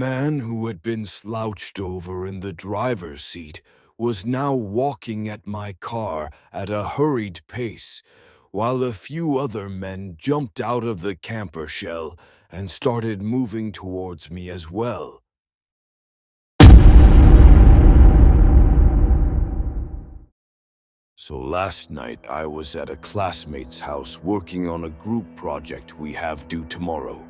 man who had been slouched over in the driver's seat was now walking at my car at a hurried pace, while a few other men jumped out of the camper shell and started moving towards me as well. So last night I was at a classmate's house working on a group project we have due tomorrow.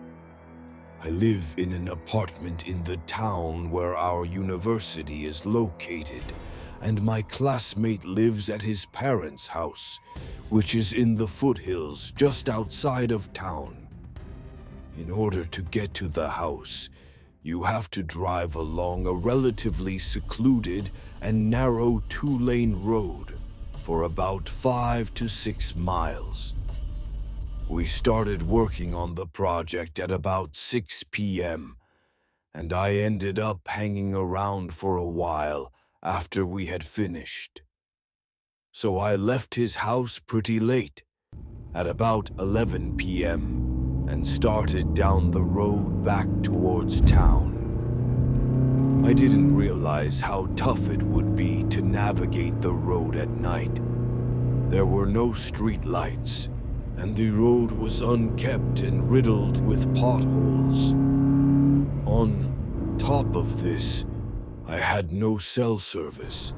I live in an apartment in the town where our university is located, and my classmate lives at his parents' house, which is in the foothills just outside of town. In order to get to the house, you have to drive along a relatively secluded and narrow two-lane road for about 5 to 6 miles. We started working on the project at about 6 p.m., and I ended up hanging around for a while after we had finished. So I left his house pretty late, at about 11 p.m., and started down the road back towards town. I didn't realize how tough it would be to navigate the road at night. There were no street lights, and the road was unkept and riddled with potholes. On top of this, I had no cell service,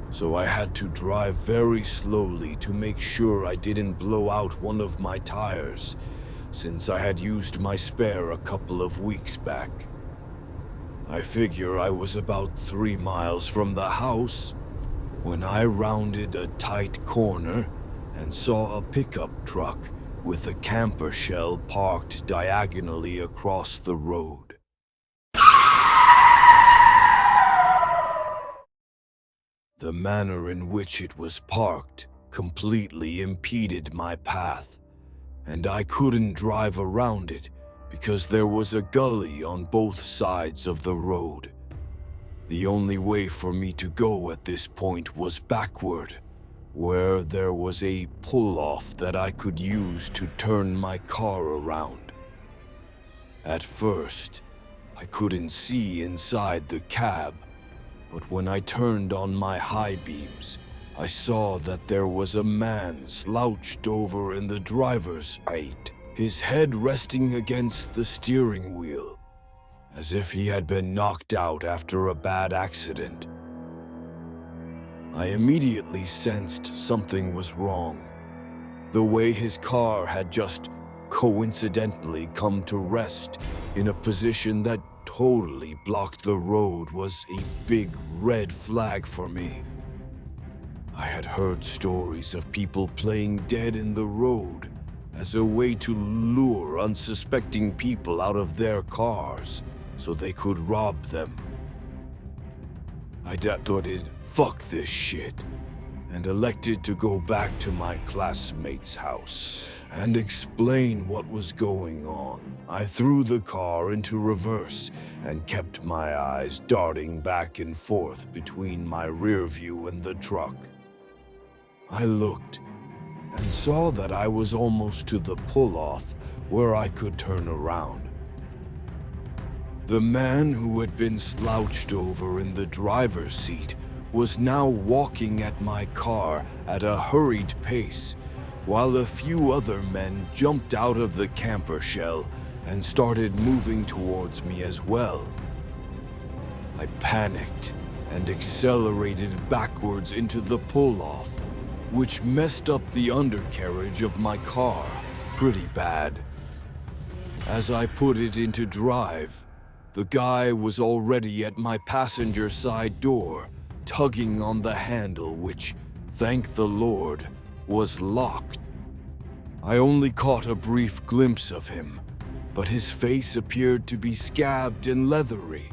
so I had to drive very slowly to make sure I didn't blow out one of my tires, since I had used my spare a couple of weeks back. I figure I was about 3 miles from the house when I rounded a tight corner and saw a pickup truck with a camper shell parked diagonally across the road. The manner in which it was parked completely impeded my path, and I couldn't drive around it because there was a gully on both sides of the road. The only way for me to go at this point was backward, where there was a pull-off that I could use to turn my car around. At first, I couldn't see inside the cab, but when I turned on my high beams, I saw that there was a man slouched over in the driver's seat, his head resting against the steering wheel, as if he had been knocked out after a bad accident. I immediately sensed something was wrong. The way his car had just coincidentally come to rest in a position that totally blocked the road was a big red flag for me. I had heard stories of people playing dead in the road as a way to lure unsuspecting people out of their cars so they could rob them. I decided, fuck this shit, and elected to go back to my classmate's house and explain what was going on. I threw the car into reverse and kept my eyes darting back and forth between my rear view and the truck. I looked and saw that I was almost to the pull-off where I could turn around. The man who had been slouched over in the driver's seat was now walking at my car at a hurried pace, while a few other men jumped out of the camper shell and started moving towards me as well. I panicked and accelerated backwards into the pull-off, which messed up the undercarriage of my car pretty bad. As I put it into drive, the guy was already at my passenger side door, tugging on the handle which, thank the Lord, was locked. I only caught a brief glimpse of him, but his face appeared to be scabbed and leathery.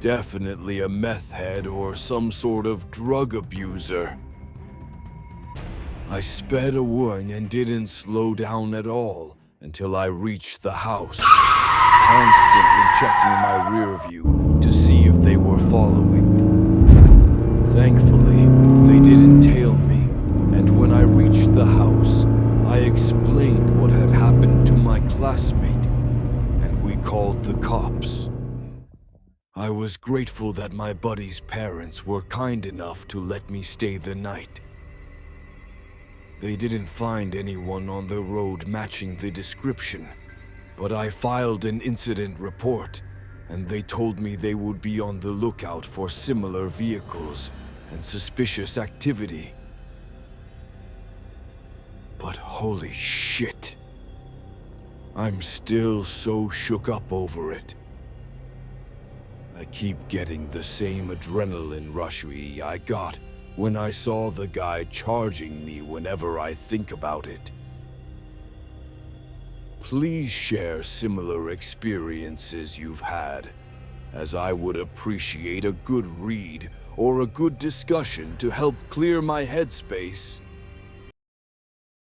Definitely a meth head or some sort of drug abuser. I sped away and didn't slow down at all until I reached the house, constantly checking my rear view to see if they were following. Thankfully, they didn't tail me, and when I reached the house, I explained what had happened to my classmate, and we called the cops. I was grateful that my buddy's parents were kind enough to let me stay the night. They didn't find anyone on the road matching the description, but I filed an incident report, and they told me they would be on the lookout for similar vehicles and suspicious activity. But holy shit, I'm still so shook up over it. I keep getting the same adrenaline rush I got when I saw the guy charging me whenever I think about it. Please share similar experiences you've had, as I would appreciate a good read or a good discussion to help clear my headspace.